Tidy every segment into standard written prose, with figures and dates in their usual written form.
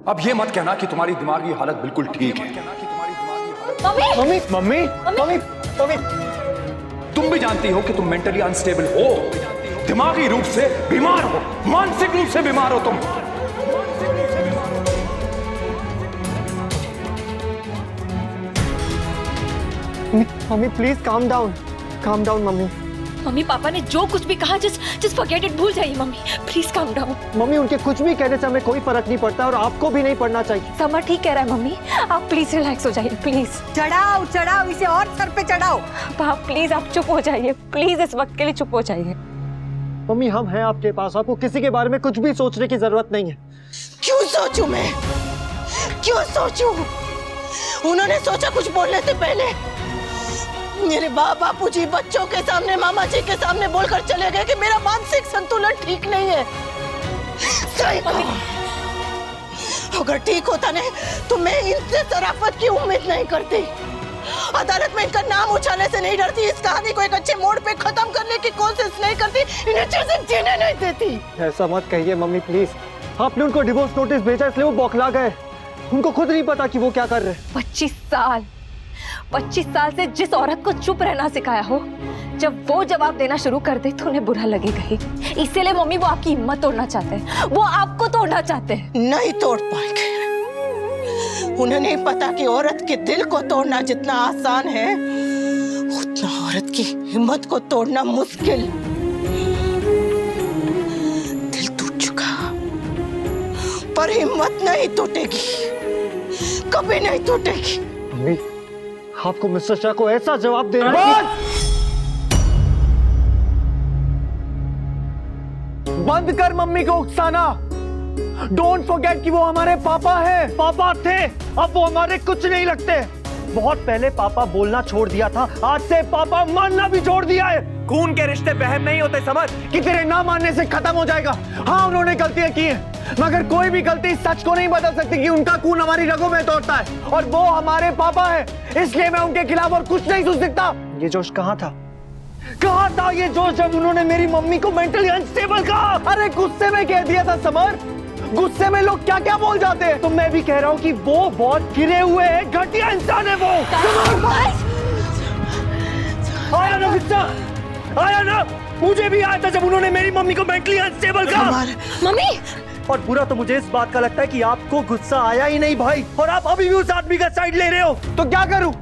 अब ये मत कहना कि तुम्हारी दिमागी हालत बिल्कुल ठीक है। मम्मी मम्मी मम्मी मम्मी तुम भी जानती हो कि तुम मेंटली अनस्टेबल हो, दिमागी रूप से बीमार हो, मानसिक रूप से बीमार हो तुम। Mummy please calm down mummy. Mummy papa ने जो कुछ भी कहा जस्ट फॉरगेट इट, भूल जाइए mummy, please calm down. Mummy उनके कुछ भी कहने से हमें कोई फर्क नहीं पड़ता और आपको भी नहीं पड़ना चाहिए। समर ठीक कह रहा है मम्मी, आप प्लीज रिलैक्स हो जाइए प्लीज। चढ़ाओ इसे और सर पे चढ़ाओ। आप प्लीज आप चुप हो जाइए प्लीज, इस वक्त के लिए चुप हो जाइए। मम्मी हम हैं आपके पास, आपको किसी के बारे में कुछ भी सोचने की जरूरत नहीं है। क्यों सोचूं मैं, क्यों सोचूं? उन्होंने सोचा कुछ बोलने से पहले? मेरे बापूजी बच्चों के सामने, मामा जी के सामने बोलकर चले गए कि मेरा मानसिक संतुलन ठीक नहीं है। सही कहा। अगर ठीक होता नहीं तो मैं इनसे शराफत की उम्मीद नहीं करती। अदालत में इनका नाम उछालने से नहीं डरती, इस कहानी को एक अच्छे मोड़ पे खत्म करने की कोशिश नहीं करती, इन्हें चीजें जीने नहीं देती। ऐसा मत कहिए मम्मी प्लीज। आपने उनको डिवोर्स नोटिस भेजा इसलिए वो बौखला गए। उनको खुद नहीं पता कि वो क्या कर रहे हैं। 25 साल से जिस औरत को चुप रहना सिखाया हो, जब वो जवाब देना शुरू कर दे तो उन्हें बुरा लगेगा ही। इसीलिए मम्मी वो आपकी हिम्मत तोड़ना चाहते हैं, वो आपको तोड़ना चाहते हैं। नहीं तोड़ पाएंगे। उन्हें नहीं पता कि औरत के दिल को तोड़ना जितना आसान है, उतना औरत की हिम्मत को तोड़ना मुश्किल। दिल टूट चुका, पर हिम्मत नहीं टूटेगी, कभी नहीं टूटेगी। मम्मी आपको मिस्टर शाह को ऐसा जवाब देना है। बंद कर मम्मी को उकसाना। डोंट फॉरगेट कि वो हमारे पापा हैं। पापा थे, अब वो हमारे कुछ नहीं लगते। बहुत पहले पापा बोलना छोड़ दिया था, आज से पापा मानना भी छोड़ दिया है। खून के रिश्ते बहम नहीं होते समझ, कि तेरे ना मानने से खत्म हो जाएगा। हाँ उन्होंने गलतियां की हैं, मगर कोई भी गलती सच को नहीं बदल सकती कि उनका खून हमारी रगों में दौड़ता है, और वो हमारे पापा है, इसलिए मैं उनके खिलाफ और कुछ नहीं सोच सकता। ये जोश कहाँ था ये जोश जब उन्होंने मेरी मम्मी को मेंटली अनस्टेबल कहा? अरे गुस्से में कह दिया था समर, गुस्से में लोग क्या क्या बोल जाते हैं। तो मैं भी कह रहा हूँ कि वो बहुत गिरे हुए हैं, घटिया इंसान है वो। आया ना गुस्सा, आया ना? मुझे भी आया था जब उन्होंने मेरी मम्मी को मेंटली अनस्टेबल कहा। मम्मी और बुरा तो मुझे इस बात का लगता है कि आपको गुस्सा आया ही नहीं भाई, और आप अभी भी उस आदमी का साइड ले रहे हो। तो क्या करूं?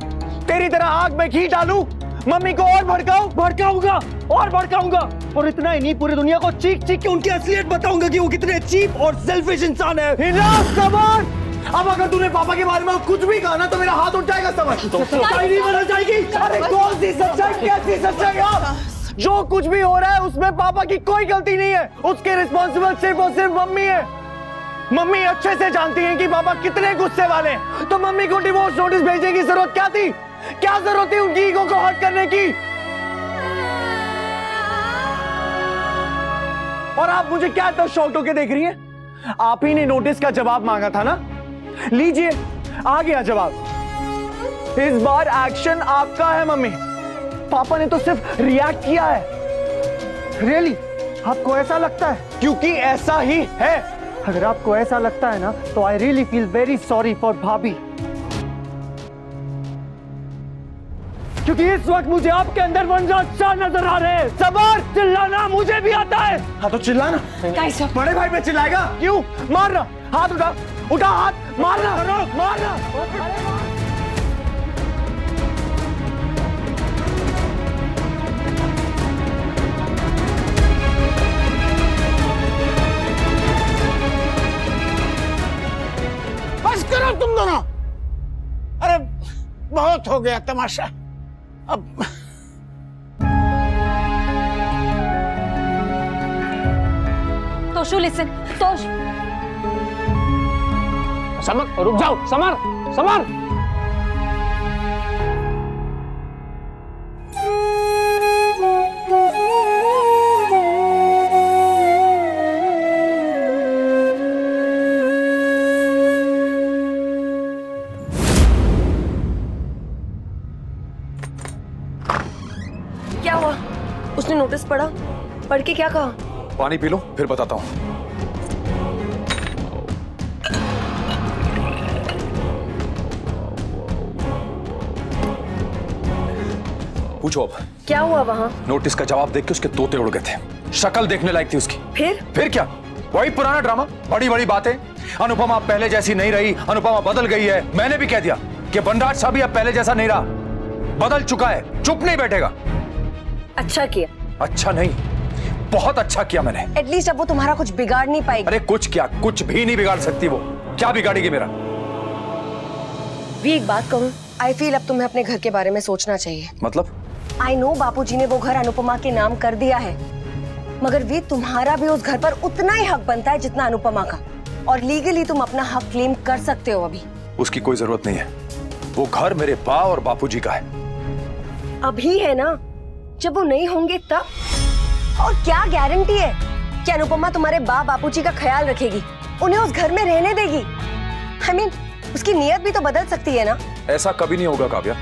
तेरी तरह आग में घी डालूं, मम्मी को और भड़काऊंगा और भड़काऊंगा, और इतना ही नहीं पूरी दुनिया को चीख चीख के उनकी असलियत बताऊंगा कि वो कितने चीप और सेल्फिश इंसान है। अब अगर तूने पापा के बारे में कुछ भी कहा ना तो मेरा हाथ उठ जाएगा समझ। सच्चाई नहीं बदल जाएगी। अरे कौन सी सच्चाई, कैसी सच्चाई यार? जो कुछ भी हो रहा है उसमें पापा की कोई गलती नहीं है, उसके रिस्पॉन्सिबल सिर्फ और सिर्फ मम्मी है। मम्मी अच्छे से जानती हैं कि पापा कितने गुस्से वाले हैं, तो मम्मी को डिवोर्स नोटिस भेजने की जरूरत क्या थी? क्या जरूरत थी उनकी ईगो को हर्ट करने की? और आप मुझे क्या इतना शॉक्ड होके देख रही हैं? आप ही ने नोटिस का जवाब मांगा था ना, लीजिए आ गया जवाब। इस बार एक्शन आपका है मम्मी, पापा ने तो सिर्फ रिएक्ट किया है। रियली आपको ऐसा लगता है? क्योंकि ऐसा ही है। अगर आपको ऐसा लगता है ना तो I really feel very sorry for भाभी, क्योंकि इस वक्त मुझे आपके अंदर मंजर अच्छा नजर आ रहे हैं। सबर, चिल्लाना मुझे भी आता है। हाँ तो चिल्लाना। बड़े भाई पे चिल्लाएगा क्यों? मारना, हाथ उठा हाथ, मारना। बस करो तुम दोनों। अरे बहुत हो गया तमाशा। अब तोशु लिसन, तोश। समर रुक जाओ, समर। क्या हुआ? उसने नोटिस पढ़ा, पढ़ के क्या कहा? पानी पी लो फिर बताता हूँ। पूछो अब। क्या हुआ वहाँ? नोटिस का जवाब देख के उसके तोते उड़ गए थे। शक्ल देखने लायक थी उसकी। फिर क्या? वही पुराना ड्रामा, बड़ी बड़ी बातें। अनुपमा पहले जैसी नहीं रही, अनुपमा बदल गई है। मैंने भी कह दिया कि बनराज साहब भी अब पहले जैसा नहीं रहा, बदल चुका है, चुप नहीं बैठेगा। अच्छा किया। अच्छा नहीं, बहुत अच्छा किया मैंने। एटलीस्ट अब वो तुम्हारा कुछ बिगाड़ नहीं पाएगी। अरे कुछ क्या, कुछ भी नहीं बिगाड़ सकती वो। क्या बिगाड़ेगी मेरा? भी एक बात कहूँ, आई फील अब तुम्हें अपने घर के बारे में सोचना चाहिए। मतलब? आई नो बापूजी ने वो घर अनुपमा के नाम कर दिया है, मगर वी तुम्हारा भी उस घर पर उतना ही हक बनता है जितना अनुपमा का, और लीगली तुम अपना हक क्लेम कर सकते हो अभी। उसकी कोई जरूरत नहीं है, वो घर मेरे बा और बापूजी का है। अभी है ना, जब वो नहीं होंगे तब? और क्या गारंटी है कि अनुपमा तुम्हारे बापूजी का ख्याल रखेगी, उन्हें उस घर में रहने देगी? I mean, उसकी नीयत भी तो बदल सकती है ना। ऐसा कभी नहीं होगा काव्या।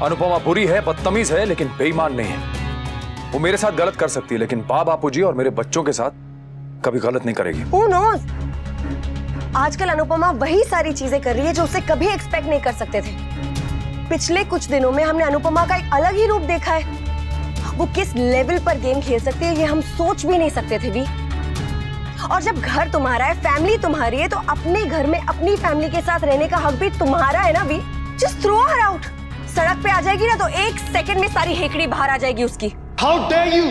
अनुपमा बुरी है, बदतमीज है, लेकिन बेईमान नहीं है। वो मेरे साथ गलत कर सकती है, लेकिन बापूजी और मेरे बच्चों के साथ कभी गलत नहीं करेगी। Who knows? आजकल अनुपमा वही सारी चीजें कर रही है जो उसे कभी एक्सपेक्ट नहीं कर सकते थे। पिछले कुछ दिनों में हमने अनुपमा का एक अलग ही रूप देखा है। वो किस लेवल पर गेम खेल सकती है ये हम सोच भी नहीं सकते थे भी। और जब घर तुम्हारा है, फैमिली तुम्हारी है, तो अपने घर में अपनी फैमिली के साथ रहने का हक भी तुम्हारा है ना भी। Just throw her out. सड़क पे आ जाएगी ना तो एक सेकंड में सारी हेकड़ी बाहर आ जाएगी उसकी। How dare you!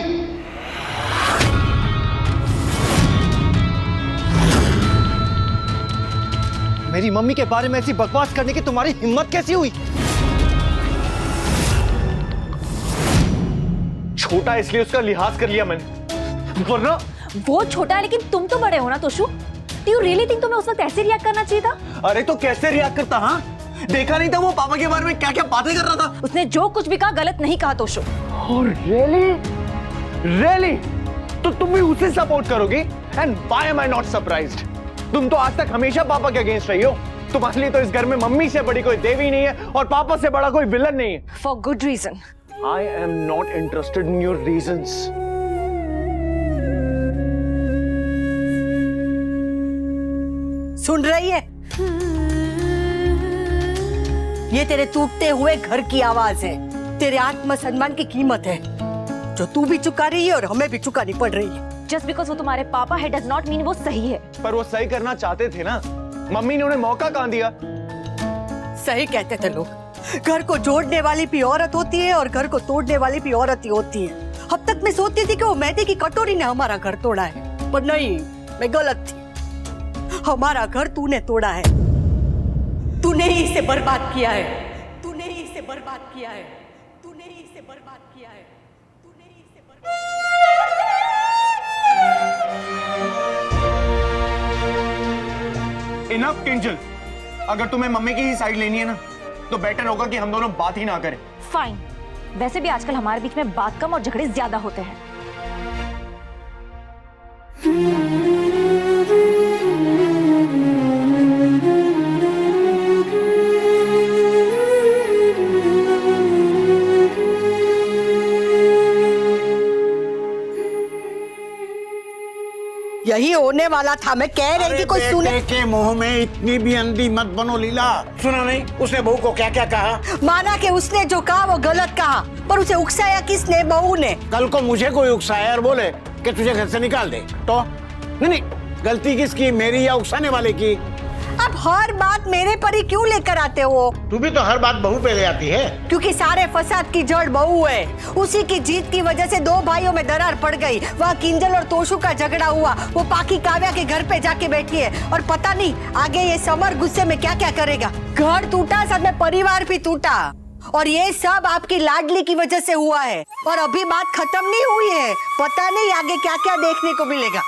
मेरी मम्मी के बारे में ऐसी बकवास करने की तुम्हारी हिम्मत कैसी हुई? छोटा इसलिए उसका लिहाज कर लिया मैंने, वरना वो छोटा है लेकिन तुम तो बड़े हो ना Toshu. Do you really think तुम्हें उस वक्त ऐसे रिएक्ट करना चाहिए था? अरे तो कैसे रिएक्ट करता? हाँ, देखा नहीं था वो पापा के बारे में क्या क्या बातें कर रहा था? उसने जो कुछ भी कहा गलत नहीं कहा तोशु। रियली? तो तुम भी उसे सपोर्ट करोगी? And why am I not surprised? तुम तो आज तक हमेशा पापा के अगेंस्ट रही हो। तुम्हारे लिए तो इस घर में मम्मी से बड़ी कोई देवी नहीं है और पापा से बड़ा कोई विलन नहीं है। For good reason. I am not interested in your reasons. सुन रही है? ये तेरे टूटते हुए घर की आवाज है, तेरे आत्मसम्मान की कीमत है जो तू भी चुका रही है और हमें भी चुकानी पड़ रही है। जस्ट बिकॉज वो तुम्हारे पापा है डज नॉट मीन वो सही है। पर वो सही करना चाहते थे ना, मम्मी ने उन्हें मौका कहाँ दिया? सही कहते थे लोग, घर को जोड़ने वाली भी औरत होती है और घर को तोड़ने वाली भी औरत ही होती है। अब तक मैं सोचती थी कि वो मैदे की कटोरी ने हमारा घर तोड़ा है, पर नहीं, मैं गलत थी। हमारा घर तूने तोड़ा है, तूने ही इसे बर्बाद किया है, तूने ही इसे बर्बाद किया है, तूने ही इसे बर्बाद किया है, तूने ही इसे बर्बाद। इनफ किंजल, अगर तुम्हें मम्मी की ही साइड लेनी है ना, तो बेटर होगा कि हम दोनों बात ही ना करें। फाइन। वैसे भी आजकल हमारे बीच में बात कम और झगड़े ज्यादा होते हैं। यही होने वाला था, मैं कह रही थी कोई सुने। बेटे के मुंह में इतनी भी अंधी मत बनो लीला। सुना नहीं उसने बहू को क्या क्या कहा? माना कि उसने जो कहा वो गलत कहा, पर उसे उकसाया किसने? बहू ने। कल को मुझे कोई उकसाया और बोले कि तुझे घर से निकाल दे तो? नहीं, गलती किसकी, मेरी या उकसाने वाले की? अब हर बात मेरे पर ही क्यों लेकर आते हो? तू भी तो हर बात बहू पे ले आती है। क्योंकि सारे फसाद की जड़ बहू है। उसी की जीत की वजह से दो भाइयों में दरार पड़ गई। वहाँ किंजल और तोशु का झगड़ा हुआ, वो पाकी काव्या के घर पे जाके बैठी है और पता नहीं आगे ये समर गुस्से में क्या क्या करेगा। घर टूटा, साथ में परिवार भी टूटा, और ये सब आपकी लाडली की वजह से हुआ है। और अभी बात खत्म नहीं हुई है, पता नहीं आगे क्या क्या देखने को मिलेगा।